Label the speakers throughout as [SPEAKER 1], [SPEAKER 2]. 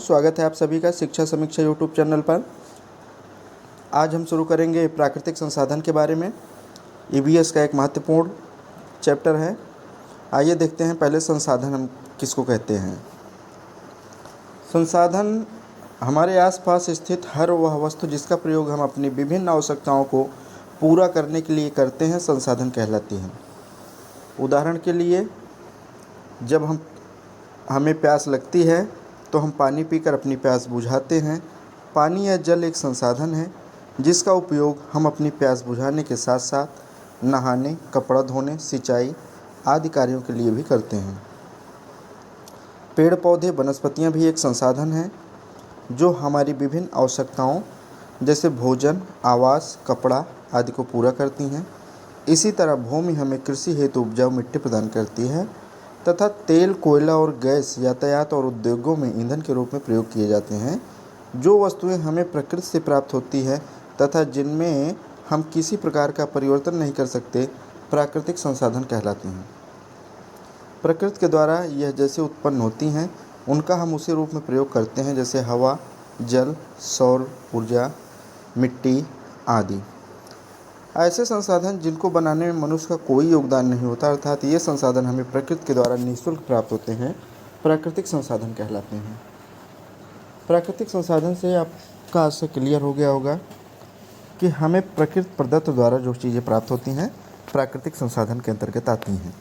[SPEAKER 1] स्वागत है आप सभी का शिक्षा समीक्षा यूट्यूब चैनल पर। आज हम शुरू करेंगे प्राकृतिक संसाधन के बारे में। ईवीएस का एक महत्वपूर्ण चैप्टर है। आइए देखते हैं पहले संसाधन हम किसको कहते हैं। संसाधन हमारे आसपास स्थित हर वह वस्तु जिसका प्रयोग हम अपनी विभिन्न आवश्यकताओं को पूरा करने के लिए करते हैं संसाधन कहलाती हैं। उदाहरण के लिए जब हमें प्यास लगती है तो हम पानी पीकर अपनी प्यास बुझाते हैं। पानी या जल एक संसाधन है जिसका उपयोग हम अपनी प्यास बुझाने के साथ साथ नहाने, कपड़ा धोने, सिंचाई आदि कार्यों के लिए भी करते हैं। पेड़ पौधे, वनस्पतियाँ भी एक संसाधन हैं जो हमारी विभिन्न आवश्यकताओं जैसे भोजन, आवास, कपड़ा आदि को पूरा करती हैं। इसी तरह भूमि हमें कृषि हेतु उपजाऊ मिट्टी प्रदान करती है तथा तेल, कोयला और गैस यातायात और उद्योगों में ईंधन के रूप में प्रयोग किए जाते हैं। जो वस्तुएं हमें प्रकृति से प्राप्त होती है तथा जिनमें हम किसी प्रकार का परिवर्तन नहीं कर सकते, प्राकृतिक संसाधन कहलाती हैं। प्रकृति के द्वारा यह जैसे उत्पन्न होती हैं उनका हम उसी रूप में प्रयोग करते हैं जैसे हवा, जल, सौर ऊर्जा, मिट्टी आदि। ऐसे संसाधन जिनको बनाने में मनुष्य का कोई योगदान नहीं होता, अर्थात ये संसाधन हमें प्रकृति के द्वारा निःशुल्क प्राप्त होते हैं, प्राकृतिक संसाधन कहलाते हैं। प्राकृतिक संसाधन से आपका आशय क्लियर हो गया होगा कि हमें प्रकृति प्रदत्त द्वारा जो चीज़ें प्राप्त होती हैं प्राकृतिक संसाधन के अंतर्गत आती हैं।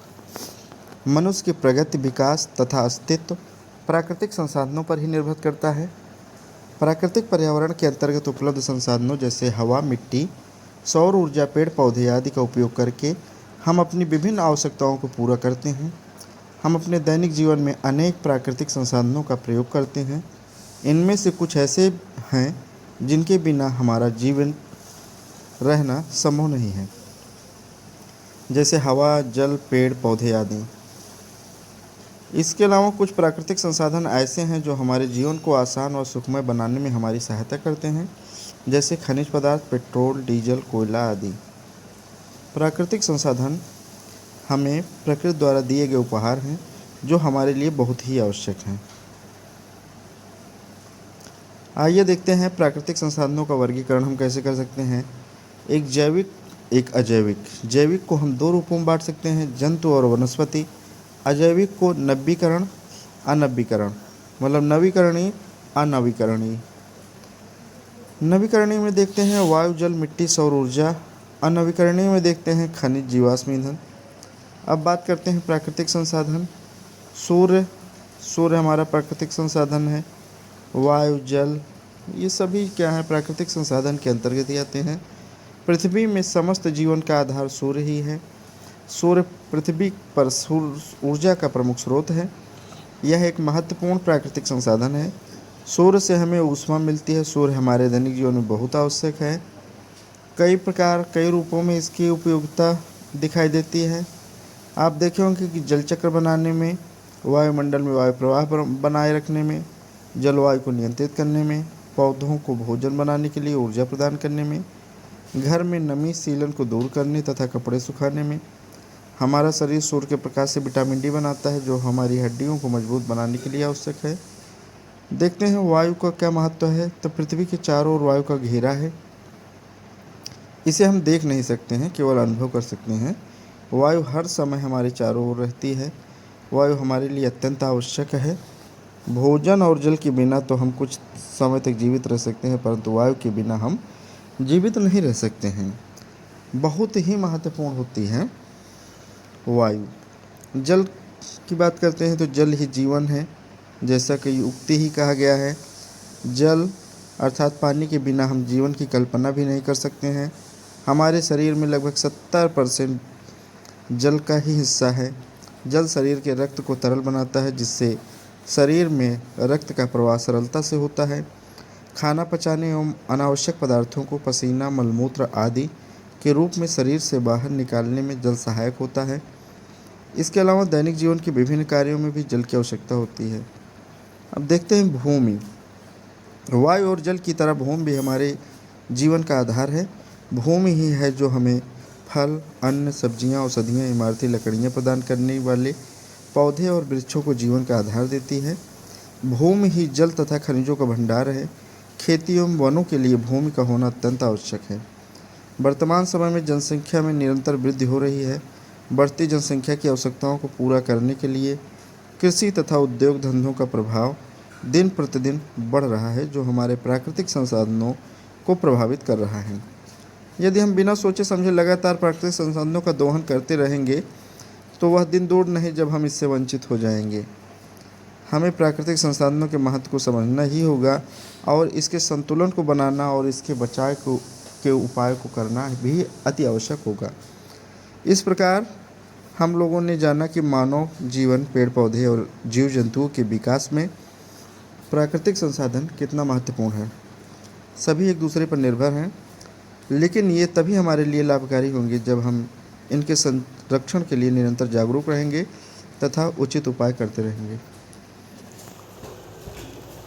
[SPEAKER 1] मनुष्य की प्रगति, विकास तथा अस्तित्व प्राकृतिक संसाधनों पर ही निर्भर करता है। प्राकृतिक पर्यावरण के अंतर्गत उपलब्ध संसाधनों जैसे हवा, मिट्टी, सौर ऊर्जा, पेड़ पौधे आदि का उपयोग करके हम अपनी विभिन्न आवश्यकताओं को पूरा करते हैं। हम अपने दैनिक जीवन में अनेक प्राकृतिक संसाधनों का प्रयोग करते हैं। इनमें से कुछ ऐसे हैं जिनके बिना हमारा जीवन रहना संभव नहीं है, जैसे हवा, जल, पेड़ पौधे आदि। इसके अलावा कुछ प्राकृतिक संसाधन ऐसे हैं जो हमारे जीवन को आसान और सुखमय बनाने में हमारी सहायता करते हैं, जैसे खनिज पदार्थ, पेट्रोल, डीजल, कोयला आदि। प्राकृतिक संसाधन हमें प्रकृति द्वारा दिए गए उपहार हैं जो हमारे लिए बहुत ही आवश्यक हैं। आइए देखते हैं प्राकृतिक संसाधनों का वर्गीकरण हम कैसे कर सकते हैं। एक जैविक, एक अजैविक। जैविक को हम दो रूपों में बांट सकते हैं, जंतु और वनस्पति। अजैविक को नवीकरण, अनवीकरण, मतलब नवीकरणीय, अनवीकरणीय। नवीकरणीय में देखते हैं वायु, जल, मिट्टी, सौर ऊर्जा। अनवीकरणीय में देखते हैं खनिज, जीवाश्म ईंधन। अब बात करते हैं प्राकृतिक संसाधन। सूर्य हमारा प्राकृतिक संसाधन है। वायु, जल, ये सभी क्या है, प्राकृतिक संसाधन के अंतर्गत ही आते हैं। पृथ्वी में समस्त जीवन का आधार सूर्य ही है। सूर्य पृथ्वी पर सूर्य ऊर्जा का प्रमुख स्रोत है। यह एक महत्वपूर्ण प्राकृतिक संसाधन है। सूर्य से हमें ऊष्मा मिलती है। सूर्य हमारे दैनिक जीवन में बहुत आवश्यक है। कई रूपों में इसकी उपयोगिता दिखाई देती है। आप देखे होंगे कि जल चक्र बनाने में, वायुमंडल में वायु प्रवाह बनाए रखने में, जलवायु को नियंत्रित करने में, पौधों को भोजन बनाने के लिए ऊर्जा प्रदान करने में, घर में नमी सीलन को दूर करने तथा कपड़े सुखाने में। हमारा शरीर सूर्य के प्रकाश से विटामिन डी बनाता है जो हमारी हड्डियों को मजबूत बनाने के लिए आवश्यक है। देखते हैं वायु का क्या महत्व है। तो पृथ्वी के चारों ओर वायु का घेरा है। इसे हम देख नहीं सकते हैं, केवल अनुभव कर सकते हैं। वायु हर समय हमारे चारों ओर रहती है। वायु हमारे लिए अत्यंत आवश्यक है। भोजन और जल के बिना तो हम कुछ समय तक जीवित रह सकते हैं, परंतु वायु के बिना हम जीवित नहीं रह सकते हैं। बहुत ही महत्वपूर्ण होती है वायु। जल की बात करते हैं तो जल ही जीवन है, जैसा कि उक्ति ही कहा गया है। जल अर्थात पानी के बिना हम जीवन की कल्पना भी नहीं कर सकते हैं। हमारे शरीर में लगभग 70% जल का ही हिस्सा है। जल शरीर के रक्त को तरल बनाता है, जिससे शरीर में रक्त का प्रवाह सरलता से होता है। खाना पचाने एवं अनावश्यक पदार्थों को पसीना, मलमूत्र आदि के रूप में शरीर से बाहर निकालने में जल सहायक होता है। इसके अलावा दैनिक जीवन के विभिन्न कार्यों में भी जल की आवश्यकता होती है। अब देखते हैं भूमि। वायु और जल की तरह भूमि भी हमारे जीवन का आधार है। भूमि ही है जो हमें फल, अन्न, सब्जियां, औषधियां, इमारती लकड़ियां प्रदान करने वाले पौधे और वृक्षों को जीवन का आधार देती है। भूमि ही जल तथा खनिजों का भंडार है। खेती एवं वनों के लिए भूमि का होना अत्यंत आवश्यक है। वर्तमान समय में जनसंख्या में निरंतर वृद्धि हो रही है। बढ़ती जनसंख्या की आवश्यकताओं को पूरा करने के लिए कृषि तथा उद्योग धंधों का प्रभाव दिन प्रतिदिन बढ़ रहा है, जो हमारे प्राकृतिक संसाधनों को प्रभावित कर रहा है। यदि हम बिना सोचे समझे लगातार प्राकृतिक संसाधनों का दोहन करते रहेंगे तो वह दिन दूर नहीं जब हम इससे वंचित हो जाएंगे। हमें प्राकृतिक संसाधनों के महत्व को समझना ही होगा और इसके संतुलन को बनाना और इसके बचाव के उपाय को करना भी अति आवश्यक होगा। इस प्रकार हम लोगों ने जाना कि मानव जीवन, पेड़ पौधे और जीव जंतुओं के विकास में प्राकृतिक संसाधन कितना महत्वपूर्ण है। सभी एक दूसरे पर निर्भर हैं, लेकिन ये तभी हमारे लिए लाभकारी होंगे जब हम इनके संरक्षण के लिए निरंतर जागरूक रहेंगे तथा उचित उपाय करते रहेंगे।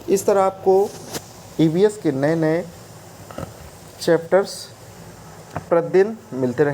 [SPEAKER 1] इस तरह आपको ईवीएस के नए नए चैप्टर्स प्रतिदिन मिलते रहें।